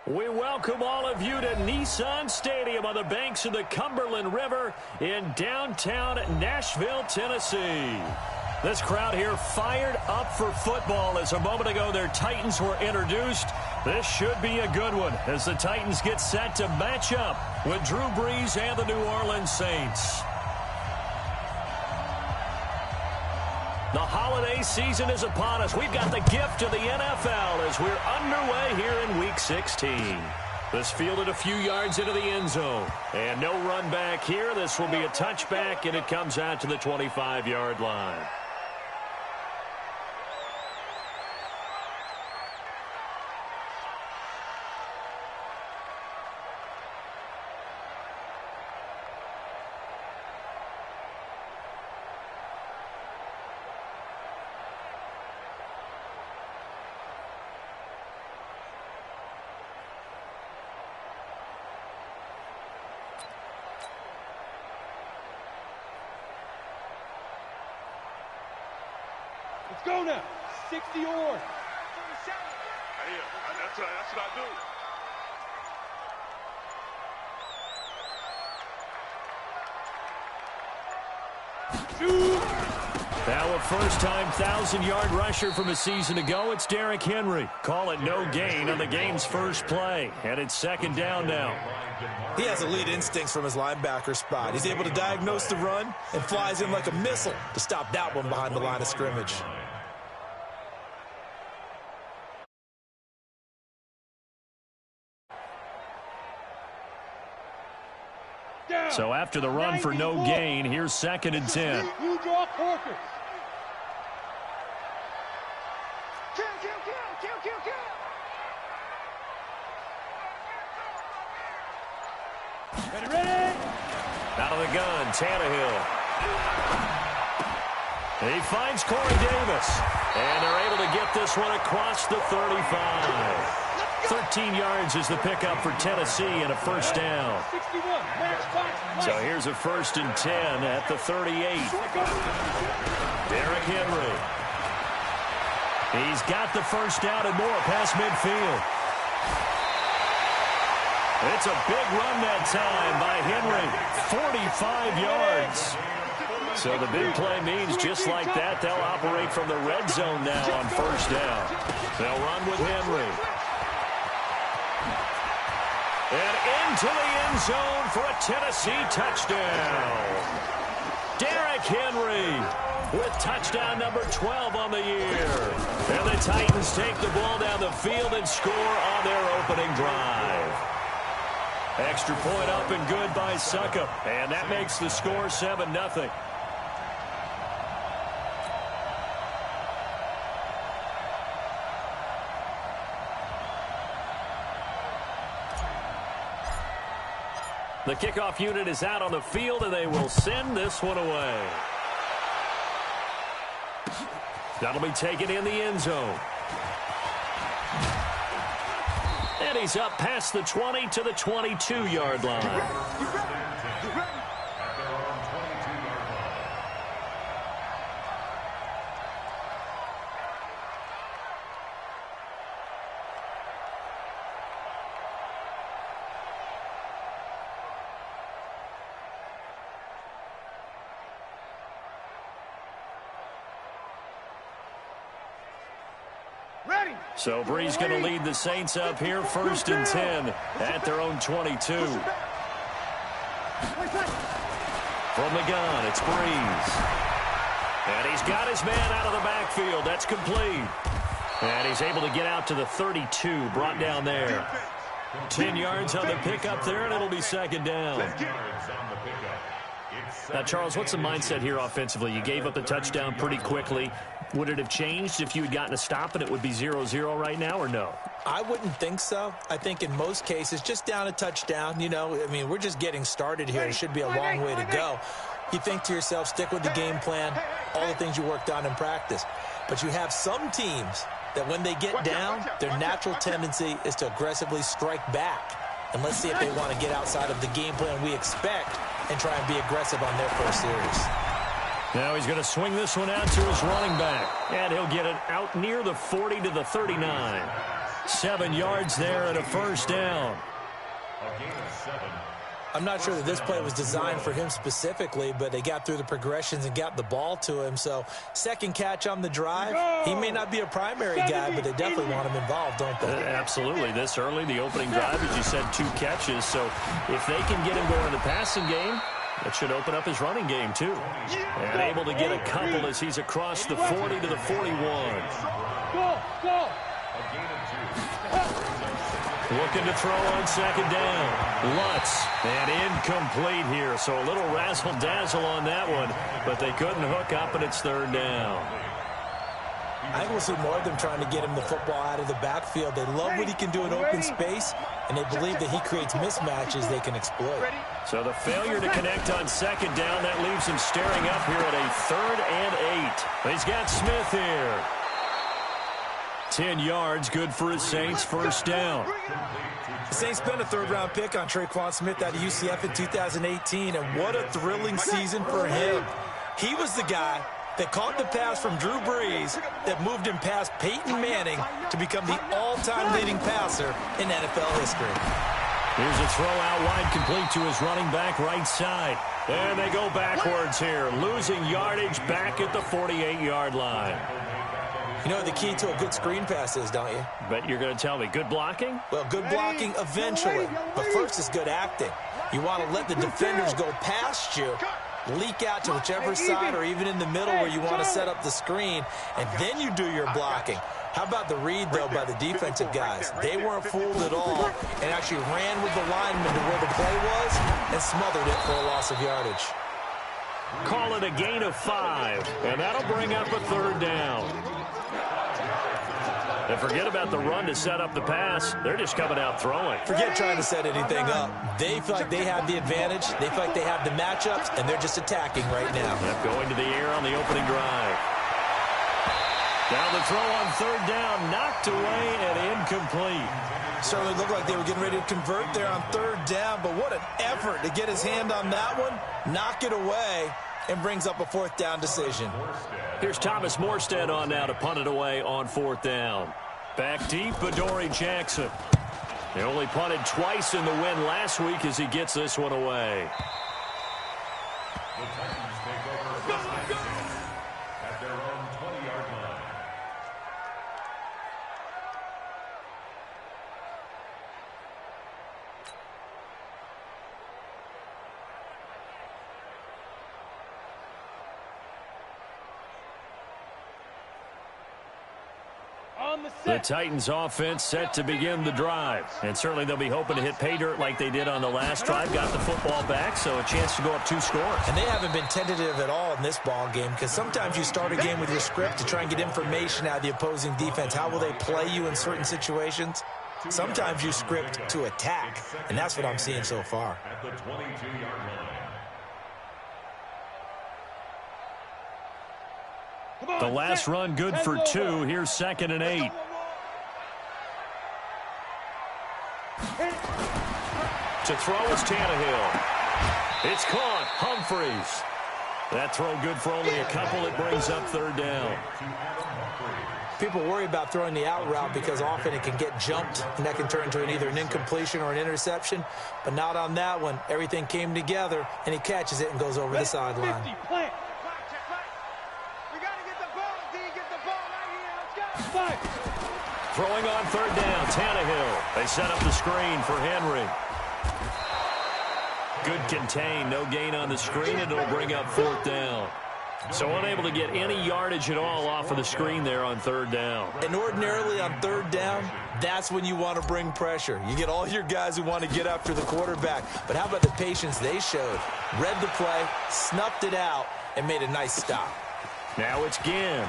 We welcome all of you to Nissan Stadium on the banks of the Cumberland River in downtown Nashville, Tennessee. This crowd here fired up for football as a moment ago their Titans were introduced. This should be a good one as the Titans get set to match up with Drew Brees and the New Orleans Saints. The holiday season is upon us. We've got the gift of the NFL as we're underway here in Week 16. This fielded a few yards into the end zone. And no run back here. This will be a touchback, and it comes out to the 25-yard line. Let's go now. 60 or. That's what I do. Now a first-time 1,000-yard rusher from a season ago. It's Derrick Henry. Call it no gain on the game's first play. And it's second down now. He has elite instincts from his linebacker spot. He's able to diagnose the run and flies in like a missile to stop that one behind the line of scrimmage. So after the run for no gain, here's second and 10. Who draw Porkers? Ready? Out of the gun, Tannehill. He finds Corey Davis. And they're able to get this one across the 35. 13 yards is the pickup for Tennessee and a first down. So here's a first and 10 at the 38. Derrick Henry. He's got the first down and more past midfield. It's a big run that time by Henry. 45 yards. So the big play means just like that, they'll operate from the red zone now on first down. They'll run with Henry. And into the end zone for a Tennessee touchdown. Derrick Henry with touchdown number 12 on the year. And the Titans take the ball down the field and score on their opening drive. Extra point up and good by Succop. And that makes the score 7-0. The kickoff unit is out on the field, and they will send this one away. That'll be taken in the end zone. And he's up past the 20 to the 22-yard line. So Brees going to lead the Saints up here, first and 10 at their own 22. From the gun, it's Brees. And he's got his man out of the backfield. That's complete. And he's able to get out to the 32, brought down there. 10 yards on the pickup there, and it'll be second down. Now, Charles, what's the mindset here offensively? You gave up the touchdown pretty quickly. Would it have changed if you had gotten a stop and it would be 0-0 right now, or no? I wouldn't think so. I think in most cases, just down a touchdown, you know, I mean, we're just getting started here. It should be a long way to go. You think to yourself, stick with the game plan, all the things you worked on in practice. But you have some teams that when they get down, their natural tendency is to aggressively strike back. And let's see if they want to get outside of the game plan we expect and try and be aggressive on their first series. Now he's going to swing this one out to his running back. And he'll get it out near the 40 to the 39. 7 yards there and a first down. I'm not sure that this play was designed for him specifically, but they got through the progressions and got the ball to him. So second catch on the drive. He may not be a primary guy, but they definitely want him involved, don't they? Absolutely. This early, the opening drive, as you said, 2 catches. So if they can get him going in the passing game, that should open up his running game, too. And able to get a couple as he's across the 40 to the 41. Go! Looking to throw on second down. Lutz, and incomplete here. So a little razzle-dazzle on that one, but they couldn't hook up, and it's third down. I think we'll see more of them trying to get him the football out of the backfield. They love what he can do in open space, and they believe that he creates mismatches they can exploit. So the failure to connect on second down, that leaves him staring up here at a 3rd and 8. He's got Smith here. 10 yards, good for his Saints, first down. The Saints spent a 3rd-round pick on Traquan Smith out of UCF in 2018, and what a thrilling season for him. He was the guy that caught the pass from Drew Brees that moved him past Peyton Manning to become the all-time leading passer in NFL history. Here's a throw out wide, complete to his running back right side. And they go backwards here, losing yardage back at the 48-yard line. You know what the key to a good screen pass is, don't you? But you're going to tell me, good blocking? Well, good blocking eventually, but first is good acting. You want to let the defenders go past you, leak out to whichever side or even in the middle where you want to set up the screen, and then you do your blocking. How about the read, though, by the defensive guys? They weren't fooled at all and actually ran with the lineman to where the play was and smothered it for a loss of yardage. Call it a gain of 5, and that'll bring up a 3rd down. And forget about the run to set up the pass. They're just coming out throwing. Forget trying to set anything up. They feel like they have the advantage. They feel like they have the matchups, and they're just attacking right now. Yep, going to the air on the opening drive. Now the throw on 3rd down, knocked away and incomplete. Certainly looked like they were getting ready to convert there on 3rd down, but what an effort to get his hand on that one, knock it away, and brings up a 4th down decision. Here's Thomas Morstead on now to punt it away on 4th down. Back deep, Adoree Jackson. He only punted twice in the win last week as he gets this one away. The Titans take over at their own 20-yard line. The Titans offense set to begin the drive. And certainly they'll be hoping to hit pay dirt like they did on the last drive. Got the football back, so a chance to go up 2 scores. And they haven't been tentative at all in this ball game because sometimes you start a game with your script to try and get information out of the opposing defense. How will they play you in certain situations? Sometimes you script to attack, and that's what I'm seeing so far. At the 22-yard line. The last run good for 2. Here's 2nd and 8. To throw is Tannehill. It's caught. Humphreys. That throw good for only a couple. It brings up 3rd down. People worry about throwing the out route because often it can get jumped, and that can turn into either an incompletion or an interception. But not on that one. Everything came together, and he catches it and goes over the sideline. Throwing on 3rd down, Tannehill. They set up the screen for Henry. Good contain, no gain on the screen, and it'll bring up 4th down. So unable to get any yardage at all off of the screen there on 3rd down. And ordinarily on 3rd down, that's when you want to bring pressure. You get all your guys who want to get after the quarterback. But how about the patience they showed? Read the play, snuffed it out, and made a nice stop. Now it's Ginn.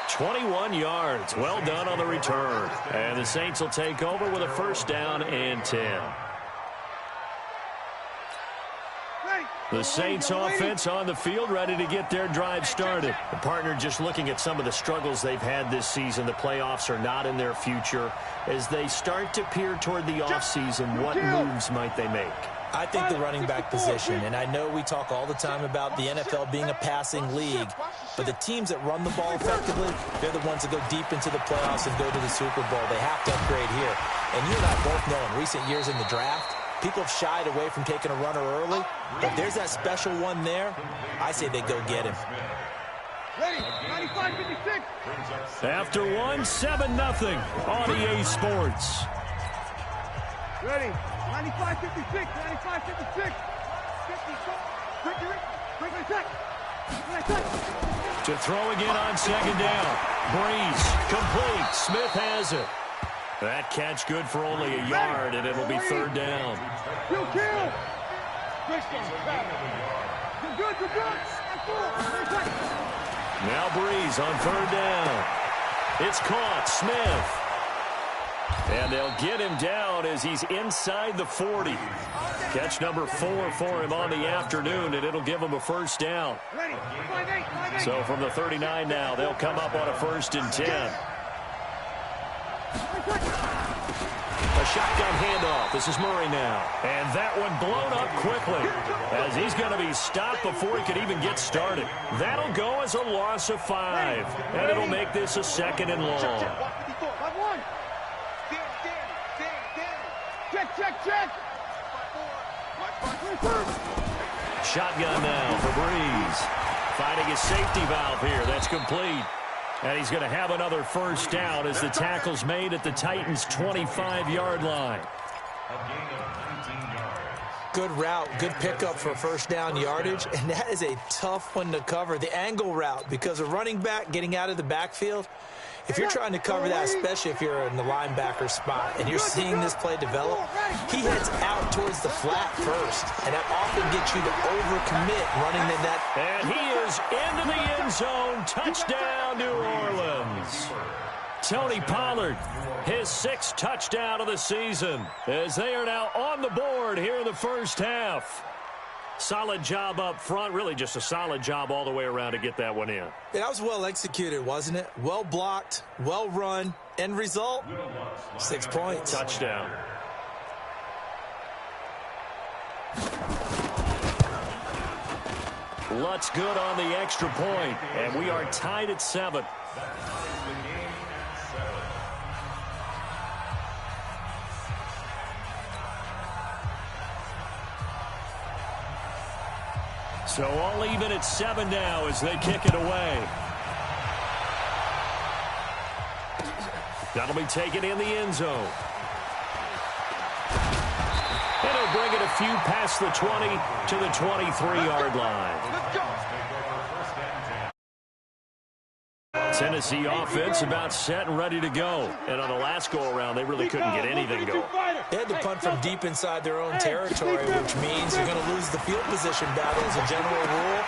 21 yards. Well done on the return. And the Saints will take over with a 1st down and 10. The Saints offense on the field, ready to get their drive started. The partner just looking at some of the struggles they've had this season. The playoffs are not in their future. As they start to peer toward the offseason, what moves might they make? I think the running back position, and I know we talk all the time about the NFL being a passing league, but the teams that run the ball effectively, they're the ones that go deep into the playoffs and go to the Super Bowl. They have to upgrade here. And you and I both know in recent years in the draft, people have shied away from taking a runner early. But if there's that special one there, I say they go get him. Ready, 95-56. After one, 7-0 on EA Sports. Ready, 95-56, 95-56. 50, To throw again on second down. Breeze, complete. Smith has it. That catch good for only a yard, and it'll be third down. Kill. Good. Now Breeze on third down. It's caught. Smith. And they'll get him down as he's inside the 40. Catch number 4 for him on the afternoon, and it'll give him a first down. So from the 39 now, they'll come up on a 1st and 10. A shotgun handoff. This is Murray now. And that one blown up quickly as he's going to be stopped before he can even get started. That'll go as a loss of 5. And it'll make this a 2nd and long. Check. Shotgun now for Breeze. Finding his safety valve here. That's complete. And he's going to have another first down as the tackle's made at the Titans' 25-yard line. Good route, good pickup for first down yardage, and that is a tough one to cover. The angle route, because a running back getting out of the backfield, if you're trying to cover that, especially if you're in the linebacker spot and you're seeing this play develop, he heads out towards the flat first, and that often gets you to overcommit running in that. And he is into the end zone. Touchdown, New Orleans. Tony Pollard, his 6th touchdown of the season, as they are now on the board here in the first half. Solid job up front, really just a solid job all the way around to get that one in. That was well executed, wasn't it? Well blocked, well run, end result, 6 points. Touchdown. Lutz good on the extra point, and we are tied at 7. So all even at 7 now as they kick it away. That'll be taken in the end zone. And he'll bring it a few past the 20 to the 23-yard line. Tennessee offense about set and ready to go. And on the last go-around, they really couldn't get anything going. They had to punt from deep inside their own territory, which means you're going to lose the field position battle as a general rule.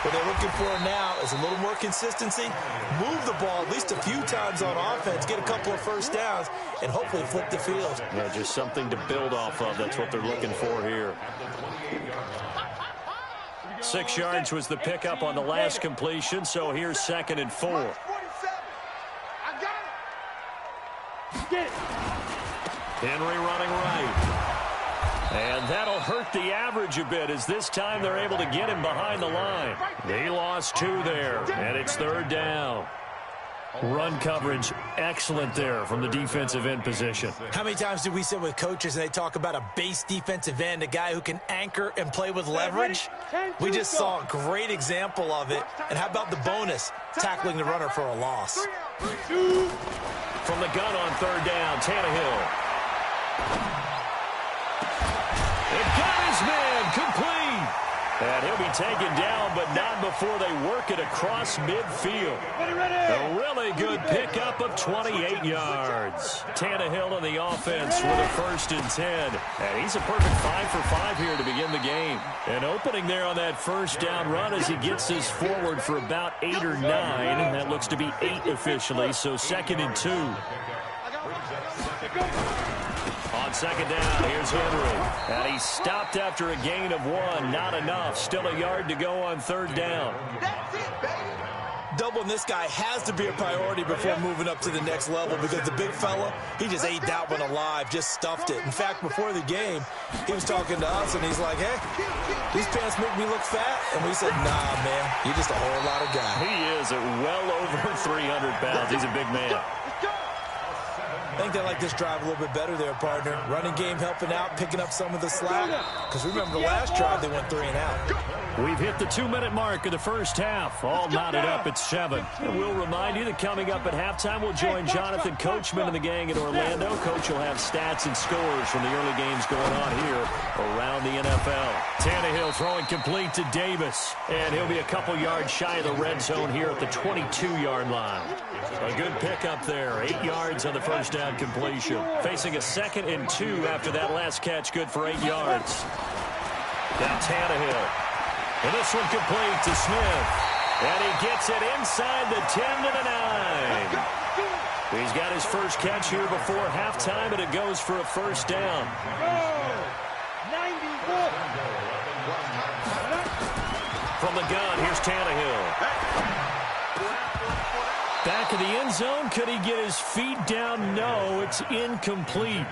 What they're looking for now is a little more consistency, move the ball at least a few times on offense, get a couple of first downs, and hopefully flip the field. Yeah, just something to build off of. That's what they're looking for here. 6 yards was the pickup on the last completion, so here's 2nd and 4. Henry running right. And that'll hurt the average a bit as this time they're able to get him behind the line. They lost 2 there, and it's 3rd down. Run coverage excellent there from the defensive end position. How many times do we sit with coaches and they talk about a base defensive end, a guy who can anchor and play with leverage? We just saw a great example of it. And how about the bonus, tackling the runner for a loss? From the gun on 3rd down, Tannehill. It got his man complete. And he'll be taken down, but not before they work it across midfield. A really good pickup of 28 yards. Tannehill in the offense with a 1st and 10. And he's a perfect 5 for 5 here to begin the game. An opening there on that first down run as he gets this forward for about 8 or 9. That looks to be 8 officially, so 2nd and 2. On 2nd down, here's Henry. And he stopped after a gain of 1. Not enough. Still a yard to go on 3rd down. doubling this guy has to be a priority before moving up to the next level, because the big fella, he just ate that one alive, just stuffed it. In fact, before the game, he was talking to us, and he's like, hey, these pants make me look fat. And we said, nah, man, you're just a whole lot of guy. He is at well over 300 pounds. He's a big man. I think they like this drive a little bit better there, partner. Running game helping out, picking up some of the slack. Because remember the last drive, they went 3 and out. We've hit the 2-minute mark of the first half. All knotted up at 7. And we'll remind you that coming up at halftime, we'll join Jonathan Coachman and the gang in Orlando. Coach will have stats and scores from the early games going on here around the NFL. Tannehill throwing complete to Davis. And he'll be a couple yards shy of the red zone here at the 22-yard line. A good pickup there. 8 yards on the first down completion. Facing a 2nd and 2 after that last catch, good for 8 yards. Now Tannehill. And this one complete to Smith. And he gets it inside the 10 to the 9. He's got his first catch here before halftime, and it goes for a first down. 91. From the gun, here's Tannehill. Back of the end zone. Could he get his feet down? No, it's incomplete.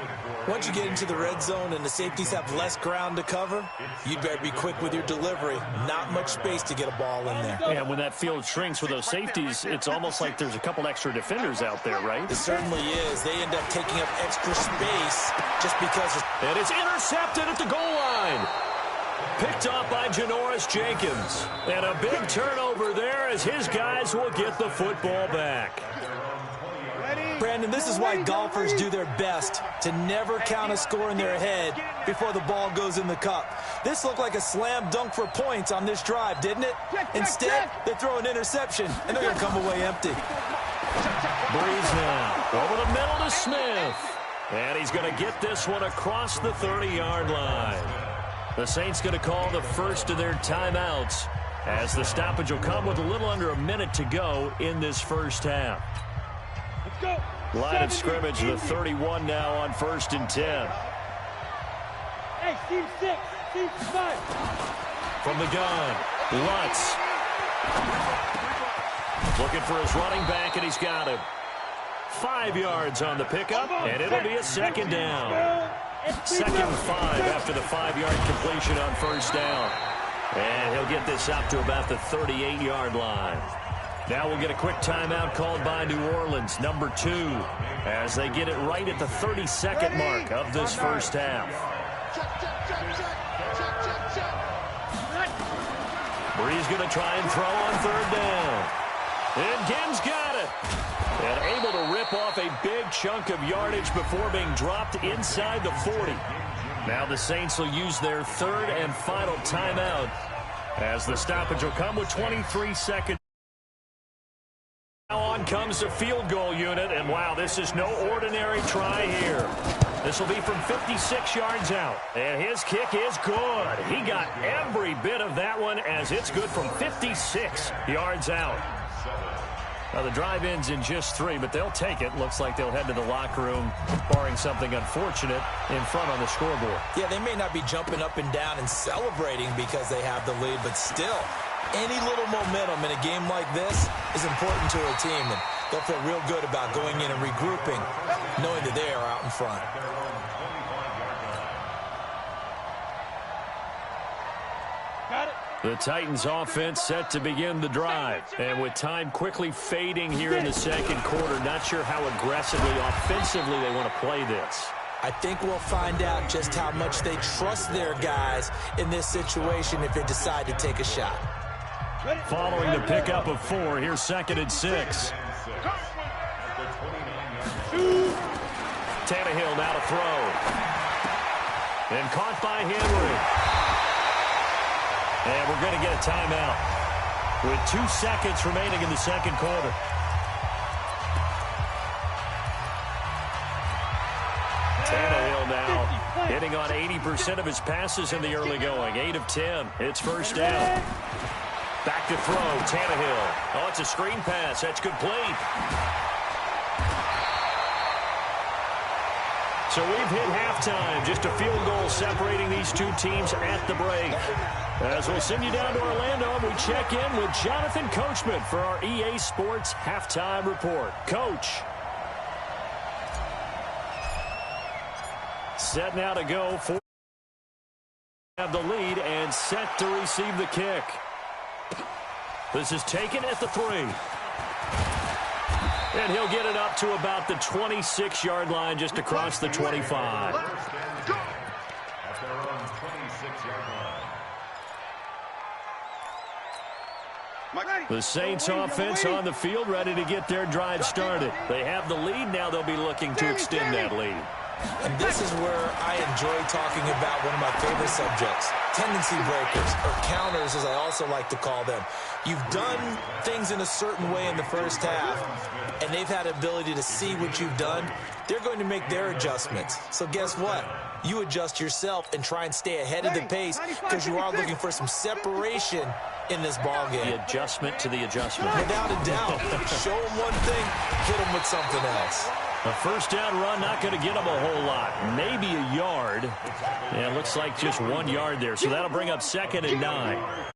Once you get into the red zone and the safeties have less ground to cover, you'd better be quick with your delivery. Not much space to get a ball in there. And when that field shrinks with those safeties, it's almost like there's a couple extra defenders out there, right? It certainly is. They end up taking up extra space just because. And it's intercepted at the goal line. Picked off by Janoris Jenkins. And a big turnover there as his guys will get the football back. Brandon, this is why golfers do their best to never count a score in their head before the ball goes in the cup. This looked like a slam dunk for points on this drive, didn't it? Instead, they throw an interception, and they're going to come away empty. Breeze now over the middle to Smith. And he's going to get this one across the 30-yard line. The Saints going to call the first of their timeouts as the stoppage will come with a little under a minute to go in this first half. Let's go. Line of scrimmage, the 31 now on 1st and 10. Hey, team 6, team 5. From the gun, Lutz. Looking for his running back, and he's got him. 5 yards on the pickup, and it'll be a 2nd down. 2nd and 5 after the 5-yard completion on first down. And he'll get this up to about the 38-yard line. Now we'll get a quick timeout called by New Orleans, number 2, as they get it right at the 32nd mark of this first half. Breeze going to try and throw on 3rd down. And Gibbs got it. And able to rip off a big chunk of yardage before being dropped inside the 40. Now the Saints will use their 3rd and final timeout as the stoppage will come with 23 seconds. Now on comes the field goal unit, and wow, this is no ordinary try here. This will be from 56 yards out, and his kick is good. He got every bit of that one as it's good from 56 yards out. Now the drive ends in just 3, but they'll take it. Looks like they'll head to the locker room, barring something unfortunate in front on the scoreboard. Yeah, they may not be jumping up and down and celebrating because they have the lead, but still, any little momentum in a game like this is important to a team, and they'll feel real good about going in and regrouping, knowing that they are out in front. Got it. The Titans offense set to begin the drive. And with time quickly fading here in the second quarter, not sure how aggressively, offensively they want to play this. I think we'll find out just how much they trust their guys in this situation if they decide to take a shot. Following the pickup of 4, here's 2nd and 6. Tannehill now to throw. And caught by Henry. And we're going to get a timeout with 2 seconds remaining in the second quarter. Tannehill now hitting on 80% of his passes in the early going. 8 of 10. It's first down. Back to throw. Tannehill. Oh, it's a screen pass. That's complete. So we've hit halftime. Just a field goal separating these two teams at the break. As we'll send you down to Orlando, and we check in with Jonathan Coachman for our EA Sports Halftime Report. Coach. Set now to go for have the lead and set to receive the kick. This is taken at the 3. And he'll get it up to about the 26-yard line, just across the 25. At their own 26-yard line. The Saints offense on the field, ready to get their drive started. They have the lead. Now they'll be looking to extend that lead. And this is where I enjoy talking about one of my favorite subjects, tendency breakers, or counters as I also like to call them. You've done things in a certain way in the first half, and they've had ability to see what you've done. They're going to make their adjustments. So guess what? You adjust yourself and try and stay ahead of the pace because you are looking for some separation in this ball game. The adjustment to the adjustment. Without a doubt. Show them one thing, hit them with something else. A first down run, not going to get them a whole lot. Maybe a yard. Yeah, it looks like just 1 yard there. So that'll bring up 2nd and 9.